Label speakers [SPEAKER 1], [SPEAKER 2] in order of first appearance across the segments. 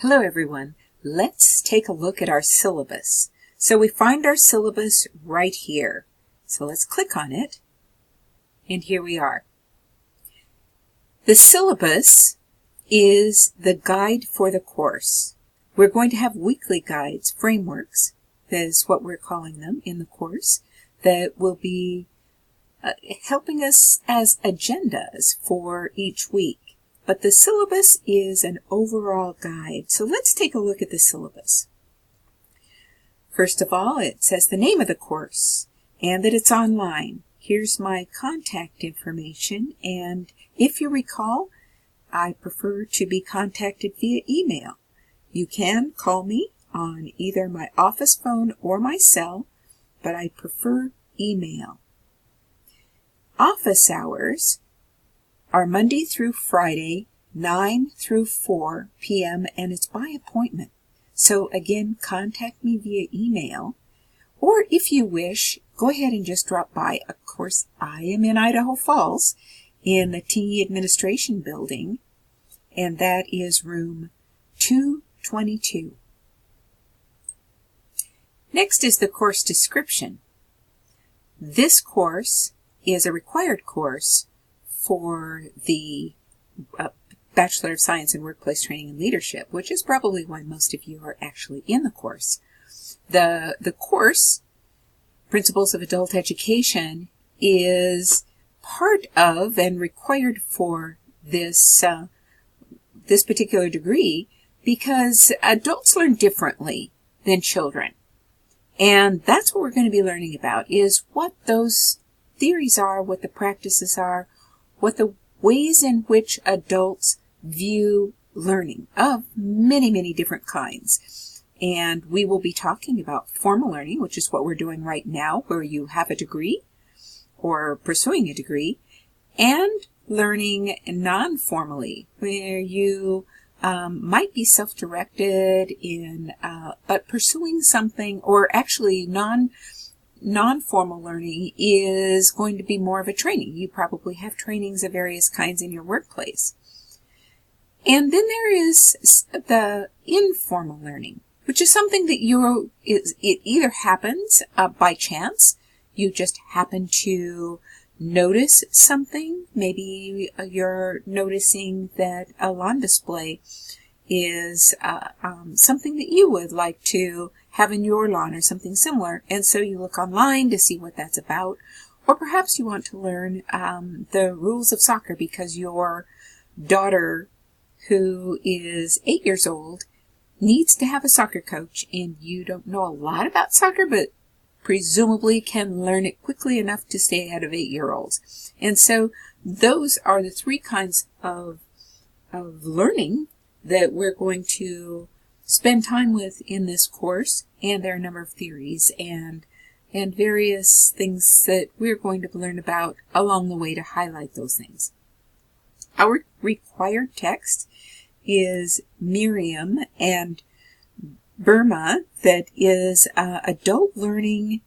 [SPEAKER 1] Hello everyone. Let's take a look at our syllabus. So we find our syllabus right here. So let's click on it. And here we are. The syllabus is the guide for the course. We're going to have weekly guides, frameworks, that is what we're calling them in the course, that will be helping us as agendas for each week. But the syllabus is an overall guide. So let's take a look at the syllabus. First of all, it says the name of the course and that it's online. Here's my contact information, and if you recall, I prefer to be contacted via email. You can call me on either my office phone or my cell, but I prefer email. Office hours are Monday through Friday, 9 through 4 p.m., and it's by appointment. So again, contact me via email, or if you wish, go ahead and just drop by. Of course, I am in Idaho Falls in the TE Administration Building, and that is room 222. Next is the course description. This course is a required course for the Bachelor of Science in Workplace Training and Leadership, which is probably why most of you are actually in the course. The course, Principles of Adult Education, is part of and required for this particular degree because adults learn differently than children. And that's what we're going to be learning about, is what those theories are, what the practices are, what the ways in which adults view learning of many, many different kinds. And we will be talking about formal learning, which is what we're doing right now, where you have a degree or pursuing a degree, and learning non-formally, where you might be self-directed in but pursuing something, or actually non-formal learning is going to be more of a training. You probably have trainings of various kinds in your workplace. And then there is the informal learning, which is something that it either happens by chance. You just happen to notice something. Maybe you're noticing that a lawn display is something that you would like to have in your lawn or something similar, and so you look online to see what that's about. Or perhaps you want to learn the rules of soccer because your daughter, who is 8 years old, needs to have a soccer coach, and you don't know a lot about soccer, but presumably can learn it quickly enough to stay ahead of 8-year-olds. And so those are the three kinds of learning that we're going to spend time with in this course, and there are a number of theories and various things that we're going to learn about along the way to highlight those things. Our required text is Merriam and Burma, that is Adult Learning,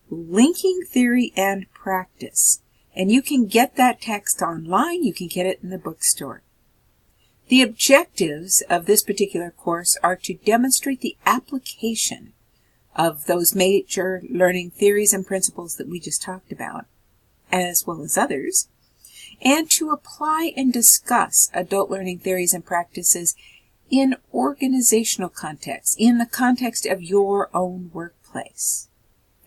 [SPEAKER 1] Linking Theory and Practice. And you can get that text online. You can get it in the bookstore. The objectives of this particular course are to demonstrate the application of those major learning theories and principles that we just talked about, as well as others, and to apply and discuss adult learning theories and practices in organizational context, in the context of your own workplace.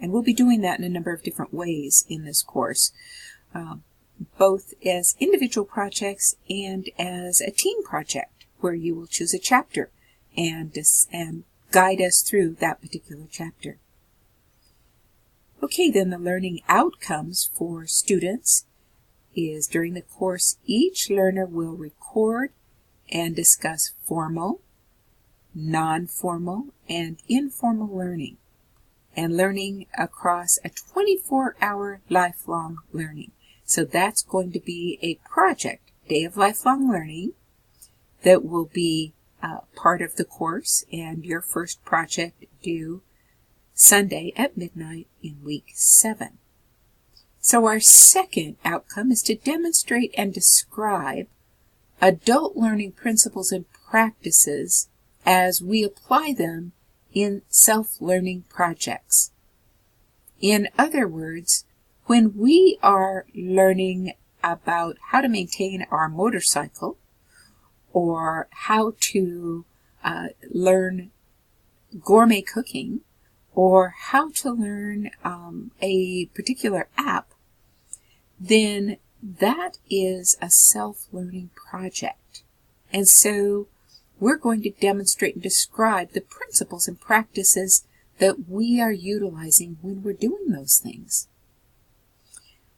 [SPEAKER 1] And we'll be doing that in a number of different ways in this course, both as individual projects and as a team project, where you will choose a chapter and guide us through that particular chapter. Okay, then the learning outcomes for students is during the course, each learner will record and discuss formal, non-formal, and informal learning, and learning across a 24-hour lifelong learning. So that's going to be a project, Day of Lifelong Learning, that will be part of the course, and your first project due Sunday at midnight in week 7. So our second outcome is to demonstrate and describe adult learning principles and practices as we apply them in self-learning projects. In other words, when we are learning about how to maintain our motorcycle, or how to learn gourmet cooking, or how to learn a particular app, then that is a self-learning project. And so we're going to demonstrate and describe the principles and practices that we are utilizing when we're doing those things.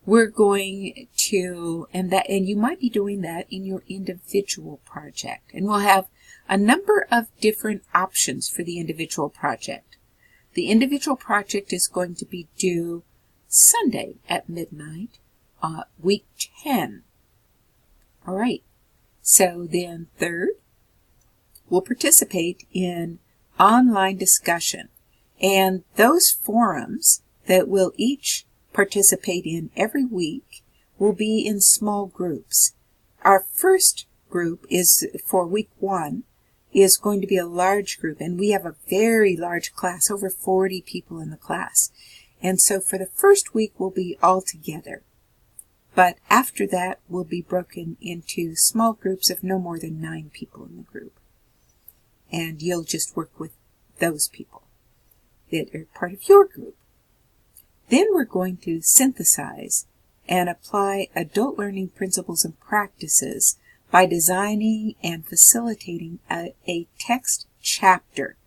[SPEAKER 1] We're going to, and you might be doing that in your individual project. And we'll have a number of different options for the individual project. The individual project is going to be due Sunday at midnight, week 10. All right. So then third, we'll participate in online discussion. And those forums that we'll each participate in every week will be in small groups. Our first group is for week 1 is going to be a large group, and we have a very large class, over 40 people in the class. And so for the first week we'll be all together. But after that we'll be broken into small groups of no more than 9 people in the group. And you'll just work with those people that are part of your group. Then we're going to synthesize and apply adult learning principles and practices by designing and facilitating a text chapter.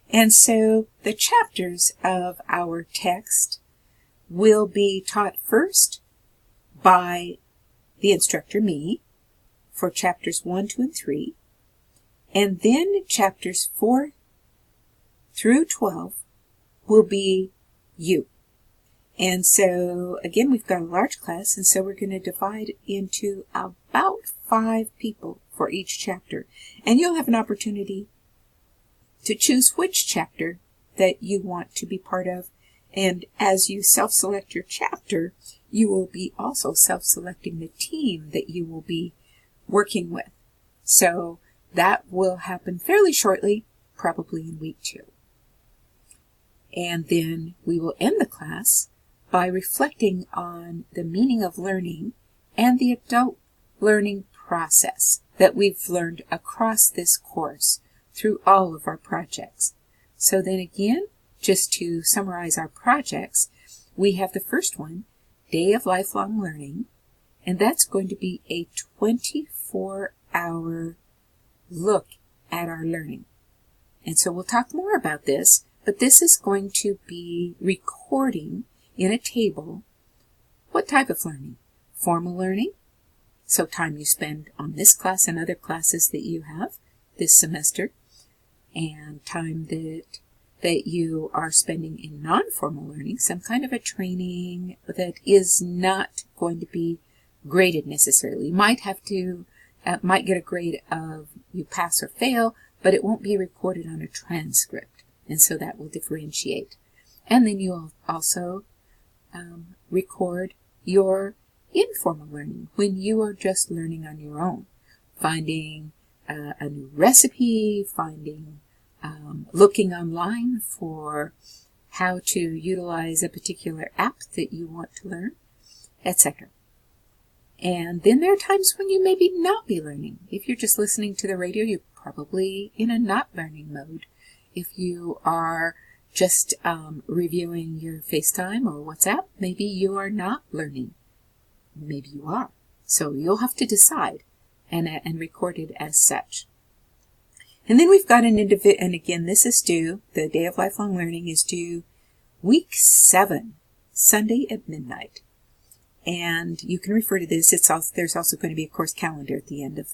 [SPEAKER 1] And so the chapters of our text will be taught first by the instructor, me, for chapters 1, 2, and 3. And then chapters 4 through 12 will be you. And so, again, we've got a large class, and so we're going to divide into about 5 people for each chapter. And you'll have an opportunity to choose which chapter that you want to be part of. And as you self-select your chapter, you will be also self-selecting the team that you will be working with. So that will happen fairly shortly, probably in week 2. And then we will end the class by reflecting on the meaning of learning and the adult learning process that we've learned across this course through all of our projects. So then again, just to summarize our projects, we have the first one, Day of Lifelong Learning, and that's going to be a 24-hour look at our learning. And so we'll talk more about this, but this is going to be recording in a table what type of learning? Formal learning, so time you spend on this class and other classes that you have this semester, and time that you are spending in non-formal learning, some kind of a training that is not going to be graded necessarily. You might have to, might get a grade of you pass or fail, but it won't be recorded on a transcript, and so that will differentiate. And then you'll also record your informal learning when you are just learning on your own, finding a new recipe, looking online for how to utilize a particular app that you want to learn, etc. And then there are times when you maybe not be learning. If you're just listening to the radio, you're probably in a not learning mode. If you are just reviewing your FaceTime or WhatsApp, maybe you are not learning. Maybe you are. So you'll have to decide and record it as such. And then we've got an individual, and again, this is due, the Day of Lifelong Learning is due week 7, Sunday at midnight. And you can refer to this. There's also going to be a course calendar at the end of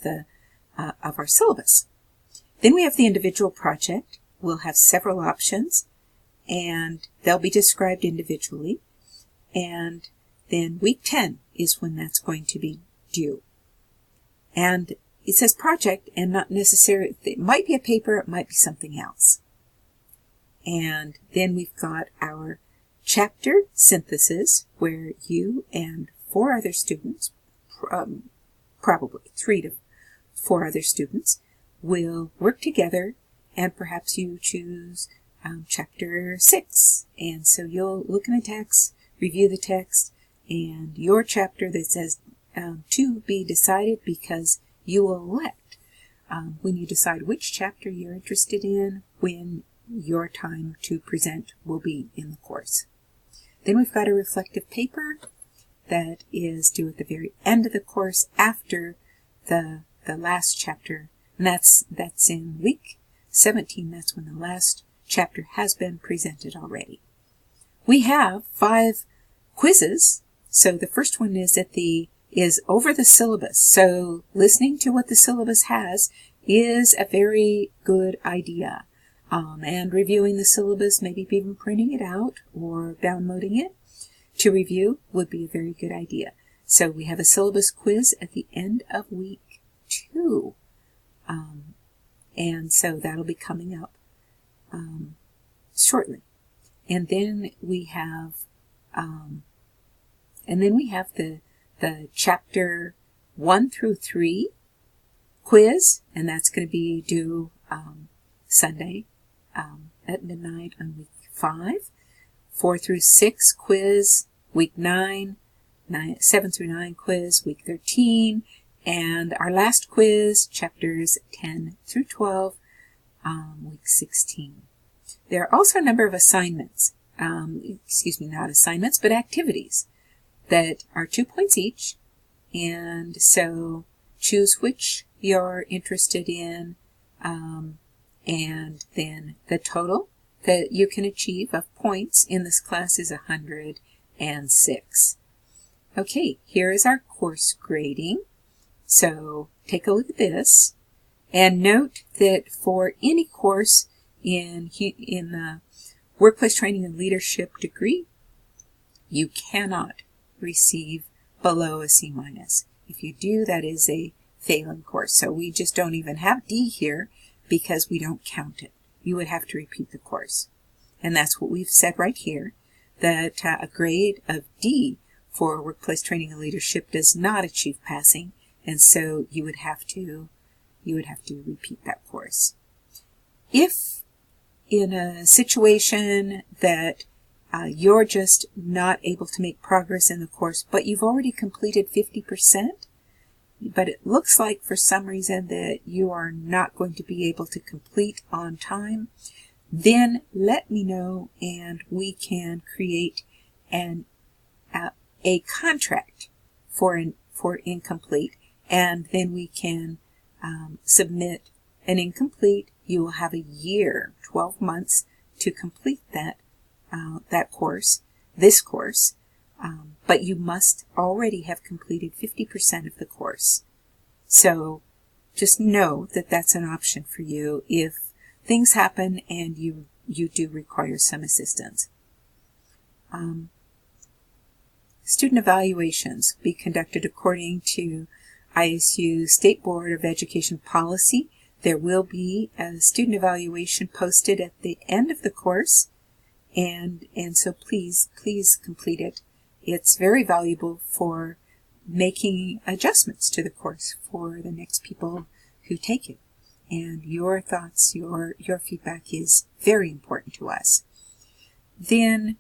[SPEAKER 1] of our syllabus. Then we have the individual project. We'll have several options, and they'll be described individually. And then week 10 is when that's going to be due. And it says project and not necessarily, it might be a paper, it might be something else. And then we've got our chapter synthesis, where you and 4 other students, probably 3 to 4 other students, will work together and perhaps you choose chapter 6. And so you'll look in the text, review the text, and your chapter that says to be decided, because you will elect when you decide which chapter you're interested in when your time to present will be in the course. Then we've got a reflective paper that is due at the very end of the course after the last chapter, and that's in week 17. That's when the last chapter has been presented already. We have 5 quizzes. So the first one is over the syllabus. So listening to what the syllabus has is a very good idea. And reviewing the syllabus, maybe even printing it out or downloading it to review would be a very good idea. So we have a syllabus quiz at the end of week 2. And so that'll be coming up shortly. And then we have the chapter 1 through 3 quiz, and that's going to be due Sunday at midnight on week 5. 4 through 6 quiz, week 9, 7 through 9 quiz, week 13, and our last quiz, chapters 10 through 12, week 16. There are also a number of assignments, not assignments, but activities that are 2 points each, and so choose which you're interested in, and then the total that you can achieve of points in this class is 106. Okay, here is our course grading. So take a look at this and note that for any course in the Workplace Training and Leadership degree, you cannot receive below a C-. If you do, that is a failing course. So we just don't even have D here because we don't count it. You would have to repeat the course. And that's what we've said right here, that a grade of D for Workplace Training and Leadership does not achieve passing, and so you would have to repeat that course. If in a situation that you're just not able to make progress in the course, but you've already completed 50%, but it looks like for some reason that you are not going to be able to complete on time, then let me know and we can create a contract for incomplete, and then we can submit an incomplete. You will have a year, 12 months, to complete that course, this course, but you must already have completed 50% of the course. So just know that that's an option for you if things happen and you do require some assistance. Student evaluations be conducted according to ISU State Board of Education policy. There will be a student evaluation posted at the end of the course, and so please complete it. It's very valuable for making adjustments to the course for the next people who take it. And your thoughts, your feedback is very important to us. Then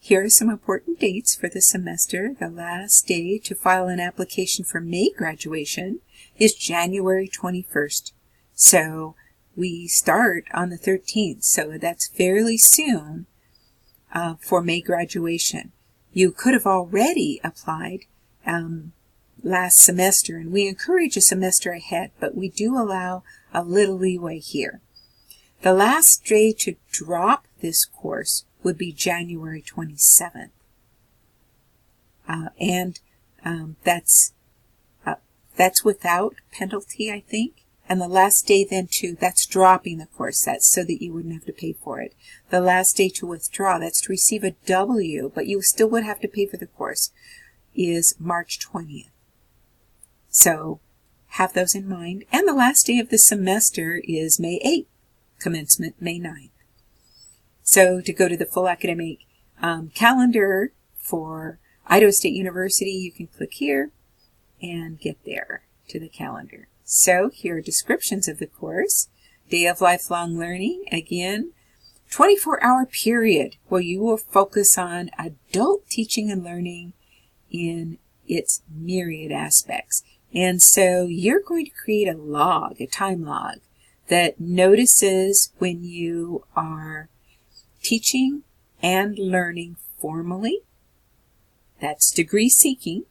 [SPEAKER 1] here are some important dates for the semester. The last day to file an application for May graduation is January 21st. So we start on the 13th, so that's fairly soon for May graduation. You could have already applied last semester, and we encourage a semester ahead, but we do allow a little leeway here. The last day to drop this course would be January 27th. That's without penalty, I think. And the last day then that's dropping the course. That's so that you wouldn't have to pay for it. The last day to withdraw, that's to receive a W, but you still would have to pay for the course, is March 20th. So have those in mind. And the last day of the semester is May 8th, commencement May 9th. So to go to the full academic calendar for Idaho State University, you can click here and get there to the calendar. So here are descriptions of the course, Day of Lifelong Learning, again, 24-hour period where you will focus on adult teaching and learning in its myriad aspects. And so you're going to create a log, a time log, that notices when you are teaching and learning formally, that's degree seeking,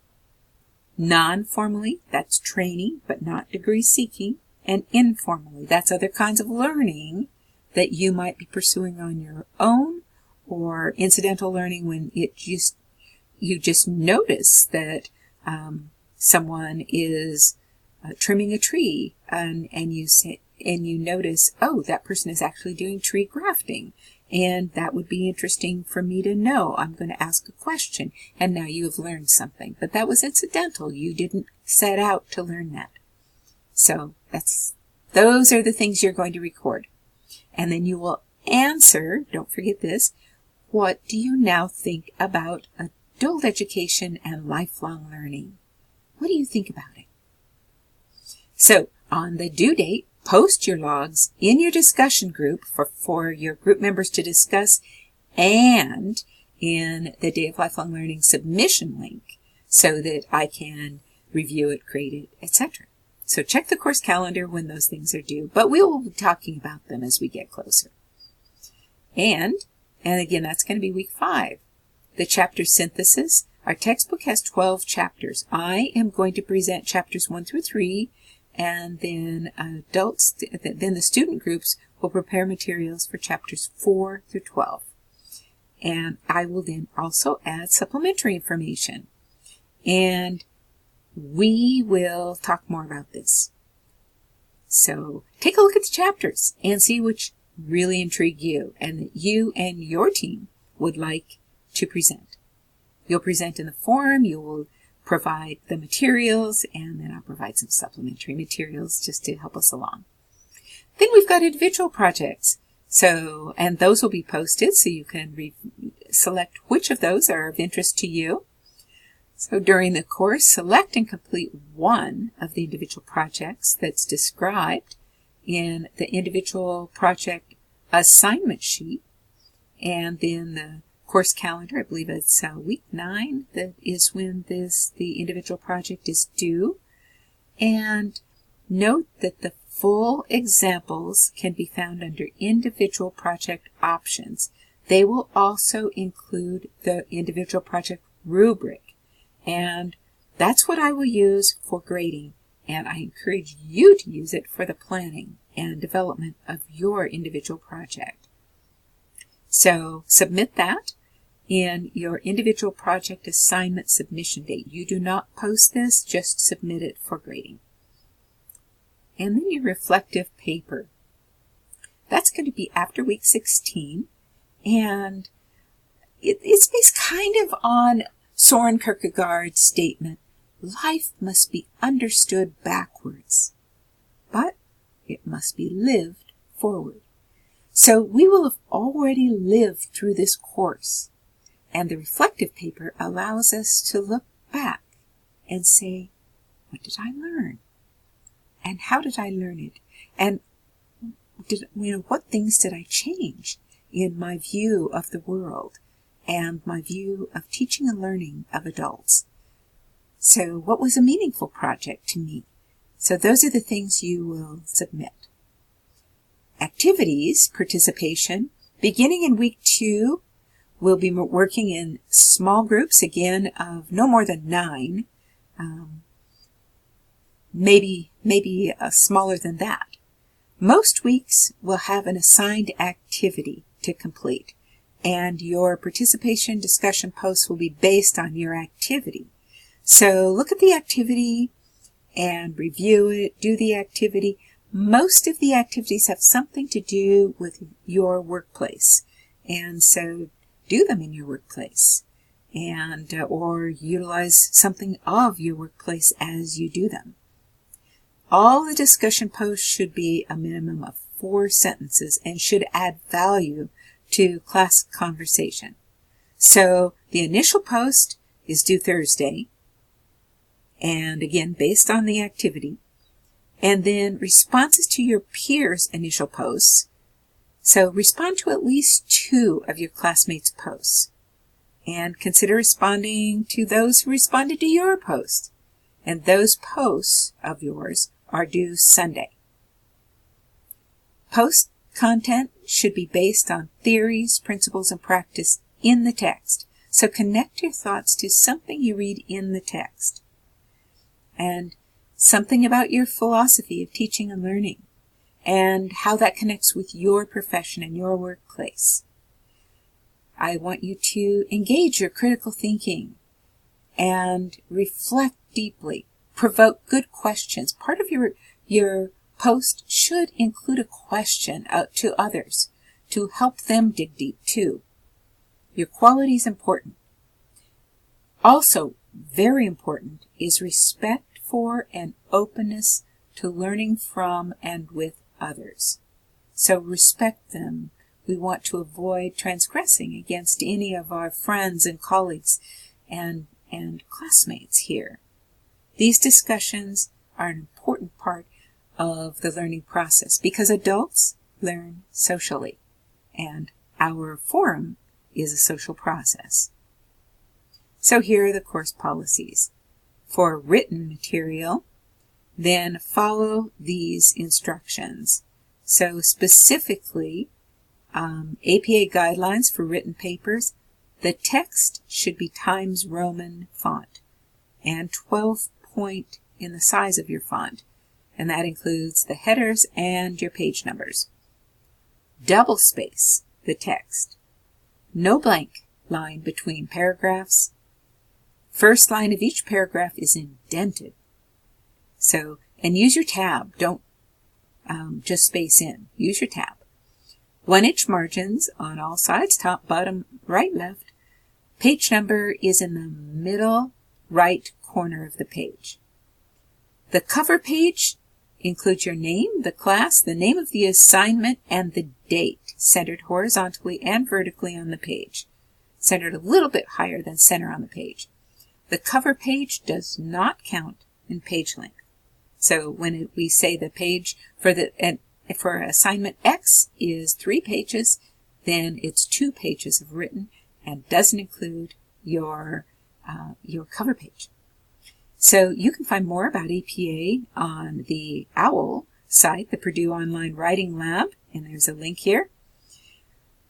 [SPEAKER 1] non-formally, that's training but not degree seeking, and informally, that's other kinds of learning that you might be pursuing on your own, or incidental learning when you just notice that someone is trimming a tree, and you notice, oh, that person is actually doing tree grafting, and that would be interesting for me to know. I'm going to ask a question, and now you have learned something, but that was incidental. You didn't set out to learn that. So those are the things you're going to record. And then you will answer, don't forget this, what do you now think about adult education and lifelong learning? What do you think about it? So on the due date, post your logs in your discussion group for your group members to discuss, and in the Day of Lifelong Learning submission link so that I can review it, grade it, etc. So check the course calendar when those things are due, but we will be talking about them as we get closer. And again, that's going to be week 5. The chapter synthesis. Our textbook has 12 chapters. I am going to present chapters 1 through 3, and then the student groups will prepare materials for chapters 4 through 12. And I will then also add supplementary information. And we will talk more about this. So take a look at the chapters and see which really intrigue you and that you and your team would like to present. You'll present in the forum, you will provide the materials, and then I'll provide some supplementary materials just to help us along. Then we've got individual projects. And those will be posted so you can select which of those are of interest to you. So during the course, select and complete one of the individual projects that's described in the individual project assignment sheet, and then the course calendar. I believe it's week 9 that is when the individual project is due. And note that the full examples can be found under individual project options. They will also include the individual project rubric. And that's what I will use for grading, and I encourage you to use it for the planning and development of your individual project. So submit that in your individual project assignment submission date. You do not post this, just submit it for grading. And then your reflective paper. That's going to be after week 16, and it's based kind of on Soren Kierkegaard's statement, life must be understood backwards, but it must be lived forward. So we will have already lived through this course, and the reflective paper allows us to look back and say, what did I learn? And how did I learn it? And what things did I change in my view of the world and my view of teaching and learning of adults? So what was a meaningful project to me? So those are the things you will submit. Activities, participation, beginning in week 2, we'll be working in small groups, again, of no more than 9, maybe smaller than that. Most weeks will have an assigned activity to complete, and your participation discussion posts will be based on your activity. So look at the activity and review it, do the activity. Most of the activities have something to do with your workplace, and so do them in your workplace, and or utilize something of your workplace as you do them. All the discussion posts should be a minimum of 4 sentences and should add value to class conversation. So the initial post is due Thursday, and again, based on the activity. And then responses to your peers' initial posts. So respond to at least 2 of your classmates' posts. And consider responding to those who responded to your post. And those posts of yours are due Sunday. Post content should be based on theories, principles, and practice in the text. So connect your thoughts to something you read in the text. And something about your philosophy of teaching and learning, and how that connects with your profession and your workplace. I want you to engage your critical thinking and reflect deeply. Provoke good questions. Part of your post should include a question to others to help them dig deep too. Your quality is important. Also, very important is respect for and openness to learning from and with others. So respect them. We want to avoid transgressing against any of our friends and colleagues and classmates here. These discussions are an important part of the learning process because adults learn socially, and our forum is a social process. So here are the course policies. For written material, then follow these instructions. So specifically, APA guidelines for written papers, the text should be Times Roman font and 12-point in the size of your font, and that includes the headers and your page numbers. Double space the text. No blank line between paragraphs. First line of each paragraph is indented. So, and use your tab. Don't just space in. Use your tab. 1-inch margins on all sides, top, bottom, right, left. Page number is in the middle right corner of the page. The cover page includes your name, the class, the name of the assignment, and the date, centered horizontally and vertically on the page. Centered a little bit higher than center on the page. The cover page does not count in page length. So when we say the page for assignment X is 3 pages, then it's 2 pages of written and doesn't include your cover page. So you can find more about APA on the OWL site, the Purdue Online Writing Lab, and there's a link here.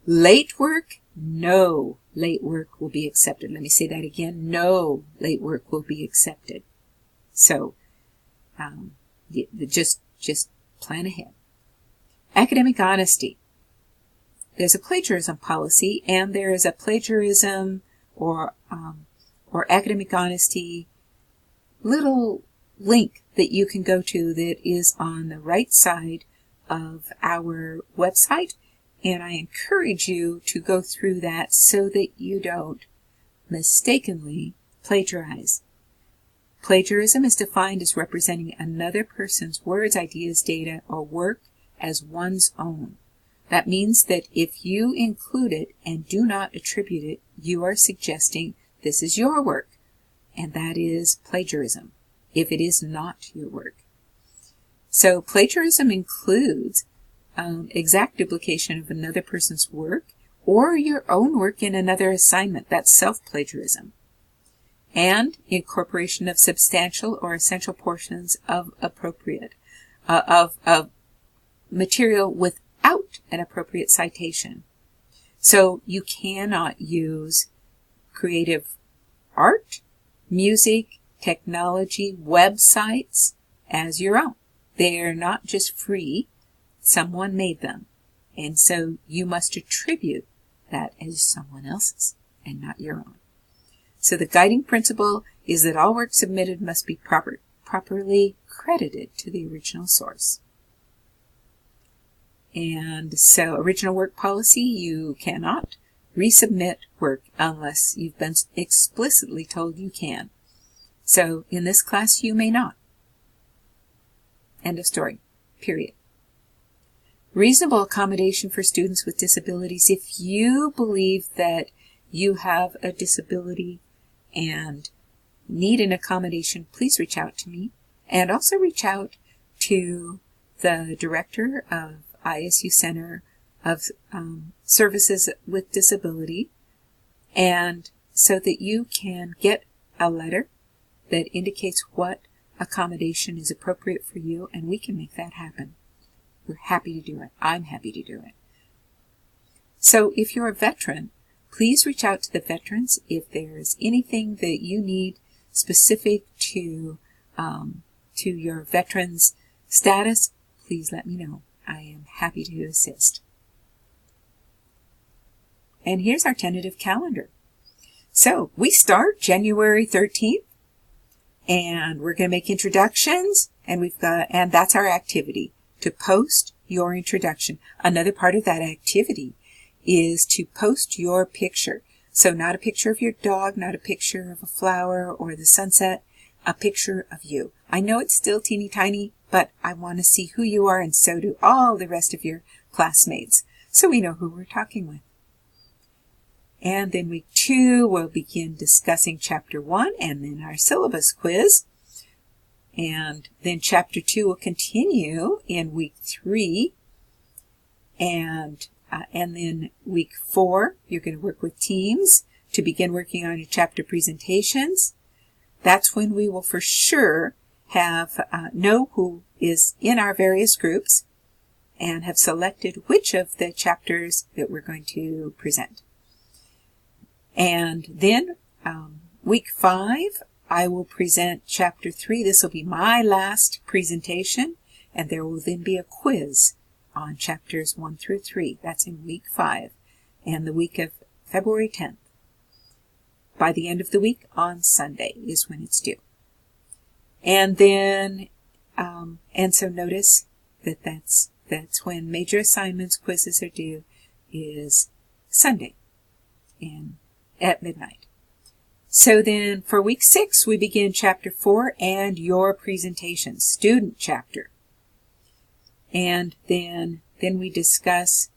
[SPEAKER 1] Late work, no late work will be accepted. Let me say that again. No late work will be accepted. So just plan ahead. Academic honesty. There's a plagiarism policy, and there is a plagiarism or academic honesty little link that you can go to that is on the right side of our website, and I encourage you to go through that so that you don't mistakenly plagiarize. Plagiarism is defined as representing another person's words, ideas, data, or work as one's own. That means that if you include it and do not attribute it, you are suggesting this is your work, and that is plagiarism, if it is not your work. So plagiarism includes exact duplication of another person's work or your own work in another assignment. That's self-plagiarism. And incorporation of substantial or essential portions of of material without an appropriate citation. So you cannot use creative art, music, technology, websites as your own. They are not just free. Someone made them. And so you must attribute that as someone else's and not your own. So the guiding principle is that all work submitted must be properly credited to the original source. And so original work policy, you cannot resubmit work unless you've been explicitly told you can. So in this class, you may not. End of story. Period. Reasonable accommodation for students with disabilities. If you believe that you have a disability and need an accommodation, please reach out to me. And also reach out to the Director of ISU Center of Services with Disability, and so that you can get a letter that indicates what accommodation is appropriate for you, and we can make that happen. We're happy to do it. I'm happy to do it. So if you're a veteran, please reach out to the veterans. If there's anything that you need specific to your veteran's status, please let me know. I am happy to assist. And here's our tentative calendar. So we start January 13th, and we're going to make introductions, and that's our activity, to post your introduction. Another part of that activity is to post your picture. So not a picture of your dog, not a picture of a flower or the sunset, a picture of you. I know it's still teeny tiny, but I want to see who you are, and so do all the rest of your classmates, so we know who we're talking with. And then week 2, we'll begin discussing chapter 1 and then our syllabus quiz. And then chapter 2 will continue in week 3. And then week 4, you're going to work with teams to begin working on your chapter presentations. That's when we will for sure have know who is in our various groups and have selected which of the chapters that we're going to present. And then week 5, I will present chapter 3. This will be my last presentation, and there will then be a quiz on chapters 1 through 3. That's in week 5, and the week of February 10th. By the end of the week, on Sunday, is when it's due. And then, and so notice that that's when major assignments, quizzes are due, is Sunday and at midnight. So then for week 6, we begin chapter 4 and your presentation, student chapter. And then we discuss,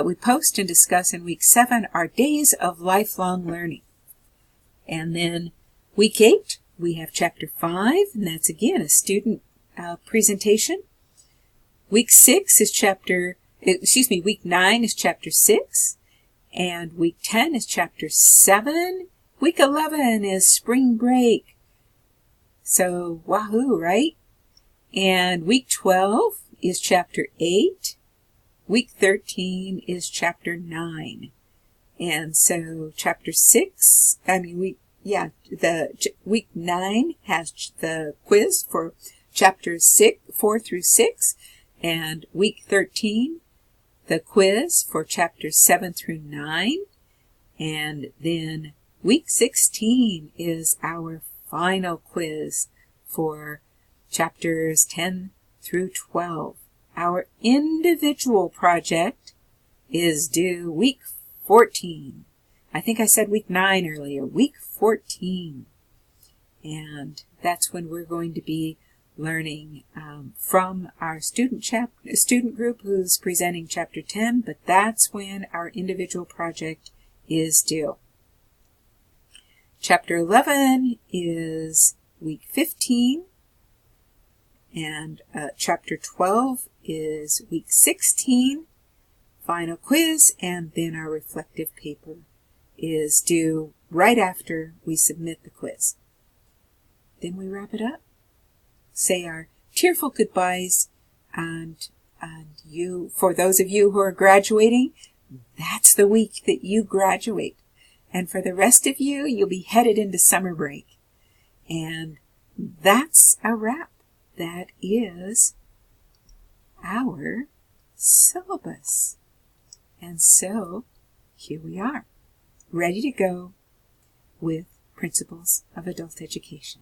[SPEAKER 1] we post and discuss in week 7 our days of lifelong learning. And then week 8, we have chapter 5, and that's again a student presentation. Week 6 is week 9 is chapter 6. And week 10 is chapter 7. Week 11 is spring break. So, wahoo, right? And week 12 is chapter 8. Week 13 is chapter 9. And so chapter 6, week 9 has the quiz for chapters 4 through 6. And week 13, the quiz for chapters 7 through 9, and then week 16 is our final quiz for chapters 10 through 12. Our individual project is due week 14. I think I said week 9 earlier, week 14. And that's when we're going to be learning from our student group who's presenting chapter 10, but that's when our individual project is due. Chapter 11 is week 15, and chapter 12 is week 16, final quiz, and then our reflective paper is due right after we submit the quiz. Then we wrap it up. Say our tearful goodbyes, and you, for those of you who are graduating, that's the week that you graduate. And for the rest of you, you'll be headed into summer break. And that's a wrap. That is our syllabus. And so here we are, ready to go with Principles of Adult Education.